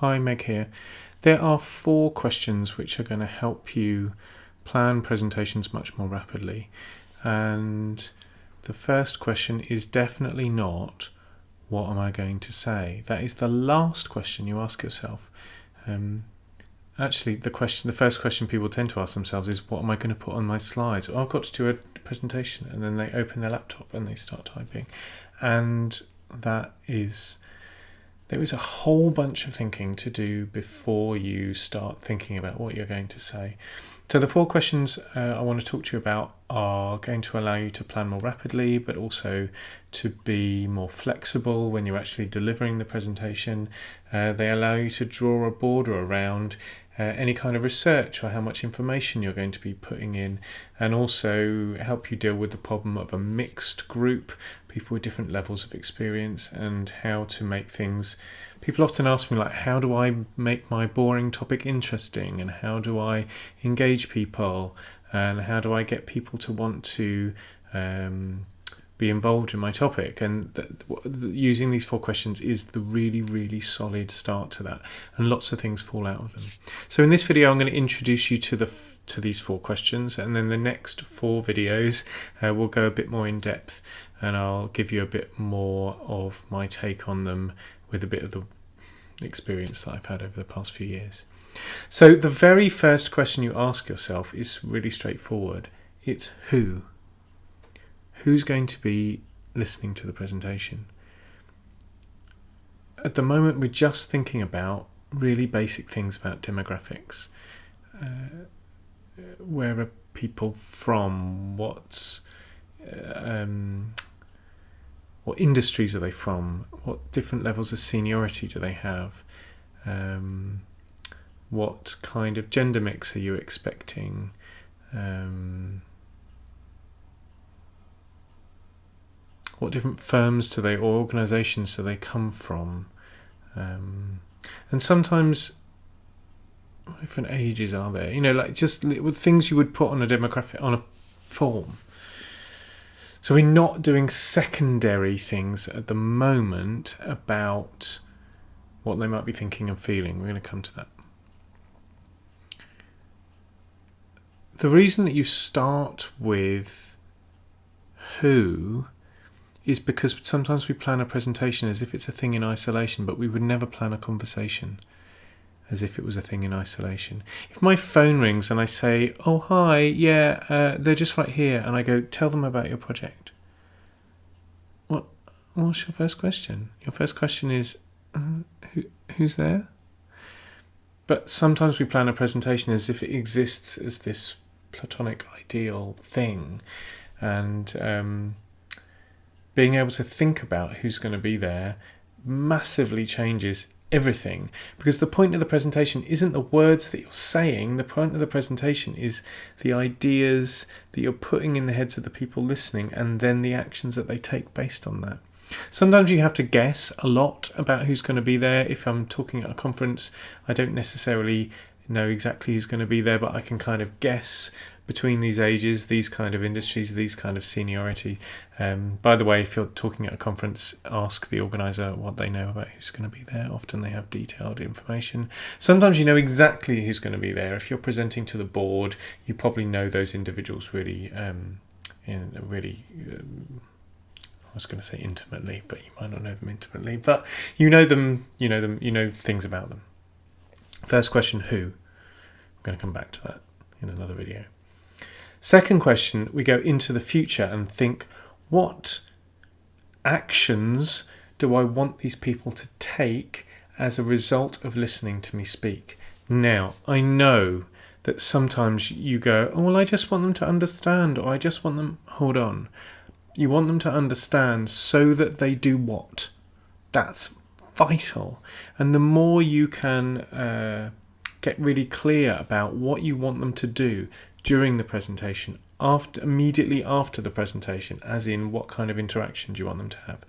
Hi, Meg here. There are 4 questions which are going to help you plan presentations much more rapidly. And the first question is definitely not, what am I going to say? That is the last question you ask yourself. Actually, the first question people tend to ask themselves is, what am I going to put on my slides? I've got to do a presentation, and then they open their laptop and they start typing. And there is a whole bunch of thinking to do before you start thinking about what you're going to say. So the 4 questions I want to talk to you about are going to allow you to plan more rapidly, but also to be more flexible when you're actually delivering the presentation. They allow you to draw a border around any kind of research or how much information you're going to be putting in, and also help you deal with the problem of a mixed group, people with different levels of experience, and how to make things. People often ask me, like, how do I make my boring topic interesting, and how do I engage people, and how do I get people to want to be involved in my topic? And using these 4 questions is the really, really solid start to that, and lots of things fall out of them. So in this video, I'm going to introduce you to these 4 questions, and then the next 4 videos will go a bit more in depth, and I'll give you a bit more of my take on them with a bit of the experience that I've had over the past few years. So the very first question you ask yourself is really straightforward. It's who? Who's going to be listening to the presentation? At the moment, we're just thinking about really basic things about demographics. Where are people from? What industries are they from? What different levels of seniority do they have? What kind of gender mix are you expecting? What different firms or organisations do they come from? And sometimes, what different ages are there? Like just things you would put on a demographic, on a form. So we're not doing secondary things at the moment about what they might be thinking and feeling. We're going to come to that. The reason that you start with who is because sometimes we plan a presentation as if it's a thing in isolation, but we would never plan a conversation as if it was a thing in isolation. If my phone rings and I say, oh, hi, yeah, they're just right here, and I go, tell them about your project. What's your first question? Your first question is, who's there? But sometimes we plan a presentation as if it exists as this platonic ideal thing, and being able to think about who's going to be there massively changes everything, because the point of the presentation isn't the words that you're saying. The point of the presentation is the ideas that you're putting in the heads of the people listening, and then the actions that they take based on that. Sometimes you have to guess a lot about who's going to be there. If I'm talking at a conference, I don't necessarily know exactly who's going to be there, but I can kind of guess between these ages, these kind of industries, these kind of seniority. By the way, if you're talking at a conference, ask the organiser what they know about who's going to be there. Often they have detailed information. Sometimes you know exactly who's going to be there. If you're presenting to the board, you probably know those individuals really, I was going to say intimately, but you might not know them intimately. But you know them, you know things about them. First question, who? I'm going to come back to that in another video. Second question, we go into the future and think, what actions do I want these people to take as a result of listening to me speak? Now, I know that sometimes you go, oh, well, I just want them to understand, or I just want them, hold on. You want them to understand so that they do what? That's vital. And the more you can get really clear about what you want them to do during the presentation, immediately after the presentation, as in what kind of interaction do you want them to have,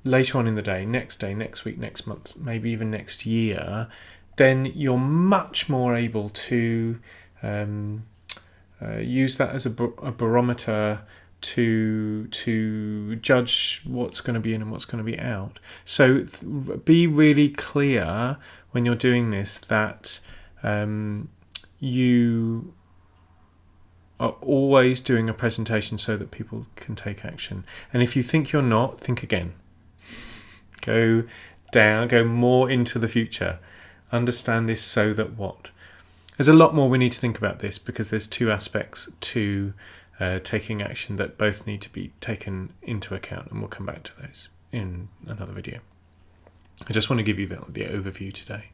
later on in the day, next week, next month, maybe even next year, then you're much more able to use that as a barometer to judge what's going to be in and what's going to be out. So be really clear when you're doing this that you are always doing a presentation so that people can take action. And if you think you're not, think again. Go more into the future. Understand this so that what? There's a lot more we need to think about this, because there's two aspects to taking action that both need to be taken into account, and we'll come back to those in another video. I just want to give you the overview today.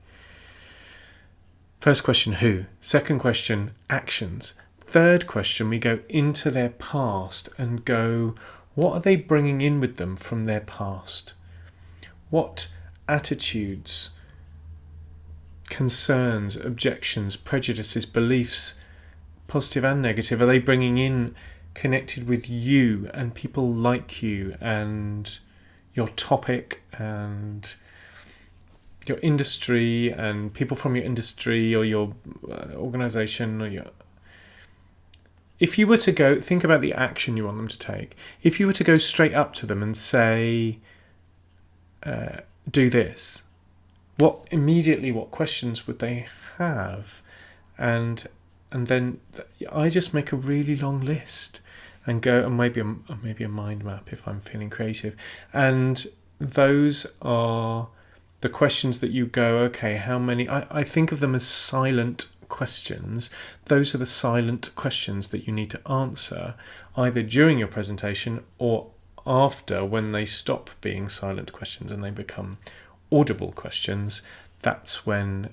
First question, who? Second question, actions. Third question, we go into their past and go, what are they bringing in with them from their past? What attitudes, concerns, objections, prejudices, beliefs, positive and negative, are they bringing in connected with you and people like you and your topic and your industry and people from your industry or your organisation or your... If you were to go, think about the action you want them to take. If you were to go straight up to them and say, do this, what questions would they have? And then I just make a really long list and go, and maybe a mind map if I'm feeling creative. And those are the questions that you go, okay, how many? I think of them as silent questions. Those are the silent questions that you need to answer either during your presentation or after, when they stop being silent questions and they become audible questions. That's when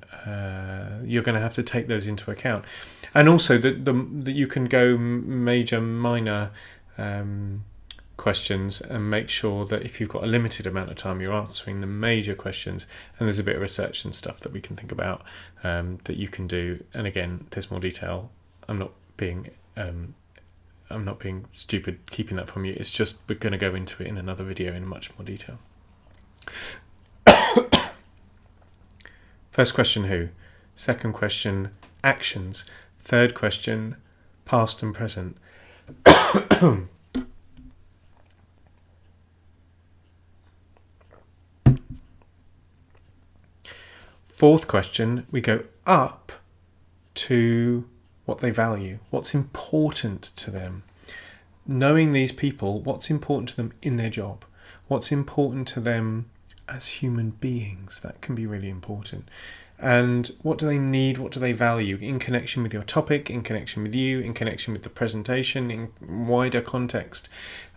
you're going to have to take those into account. And also that you can go major, minor questions, and make sure that if you've got a limited amount of time, you're answering the major questions. And there's a bit of research and stuff that we can think about that you can do. And again, there's more detail. I'm not being stupid keeping that from you. It's just we're going to go into it in another video in much more detail. First question, who? Second question, actions. Third question, past and present. Fourth question, we go up to what they value, what's important to them. Knowing these people, what's important to them in their job, what's important to them as human beings. That can be really important. And what do they need, what do they value in connection with your topic, in connection with you, in connection with the presentation, in wider context.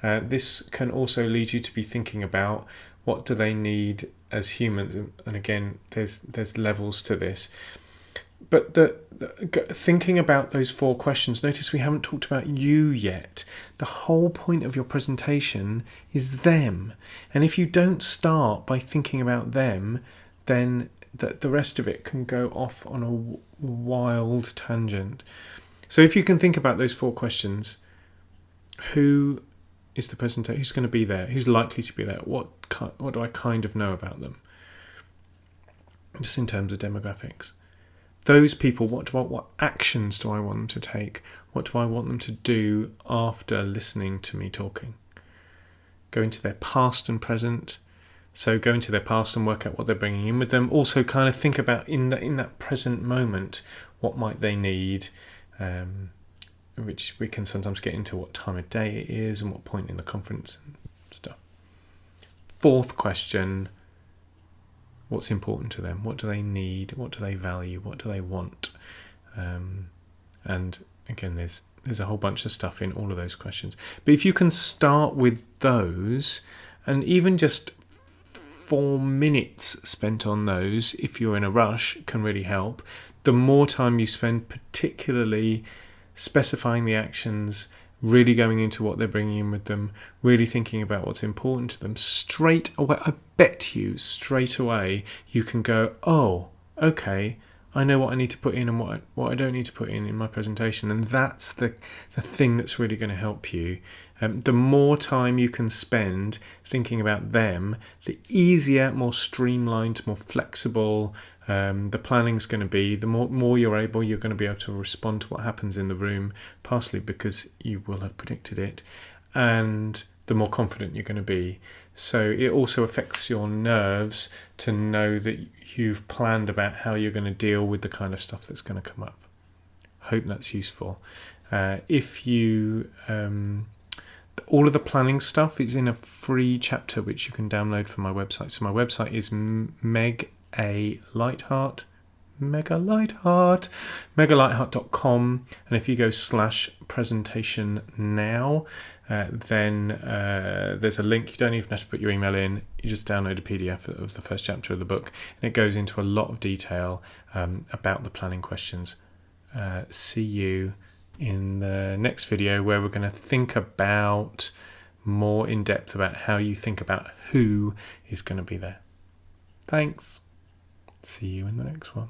This can also lead you to be thinking about what do they need as humans. And again, there's levels to this. But thinking about those four questions, notice we haven't talked about you yet. The whole point of your presentation is them. And if you don't start by thinking about them, then the rest of it can go off on a wild tangent. So if you can think about those four questions, who is the presenter? Who's going to be there? Who's likely to be there? What do I kind of know about them? Just in terms of demographics. Those people, what actions do I want them to take? What do I want them to do after listening to me talking? Go into their past and present. So go into their past and work out what they're bringing in with them. Also kind of think about in that present moment, what might they need, which we can sometimes get into what time of day it is and what point in the conference and stuff. Fourth question, what's important to them? What do they need? What do they value? What do they want? And again, there's a whole bunch of stuff in all of those questions. But if you can start with those, and even just 4 minutes spent on those, if you're in a rush, can really help. The more time you spend, particularly specifying the actions, really going into what they're bringing in with them, really thinking about what's important to them, straight away, I bet you straight away you can go, oh, okay, I know what I need to put in and what I don't need to put in my presentation. And that's the thing that's really going to help you. The more time you can spend thinking about them, the easier, more streamlined, more flexible the planning's going to be. The more you're going to be able to respond to what happens in the room, partially because you will have predicted it, and the more confident you're going to be. So it also affects your nerves to know that you've planned about how you're going to deal with the kind of stuff that's going to come up. Hope that's useful. If you all of the planning stuff is in a free chapter which you can download from my website. So my website is megalightheart.com, and if you go /presentation now, then there's a link. You don't even have to put your email in. You just download a PDF of the first chapter of the book, and it goes into a lot of detail about the planning questions. See you in the next video, where we're going to think about more in depth about how you think about who is going to be there. Thanks. See you in the next one.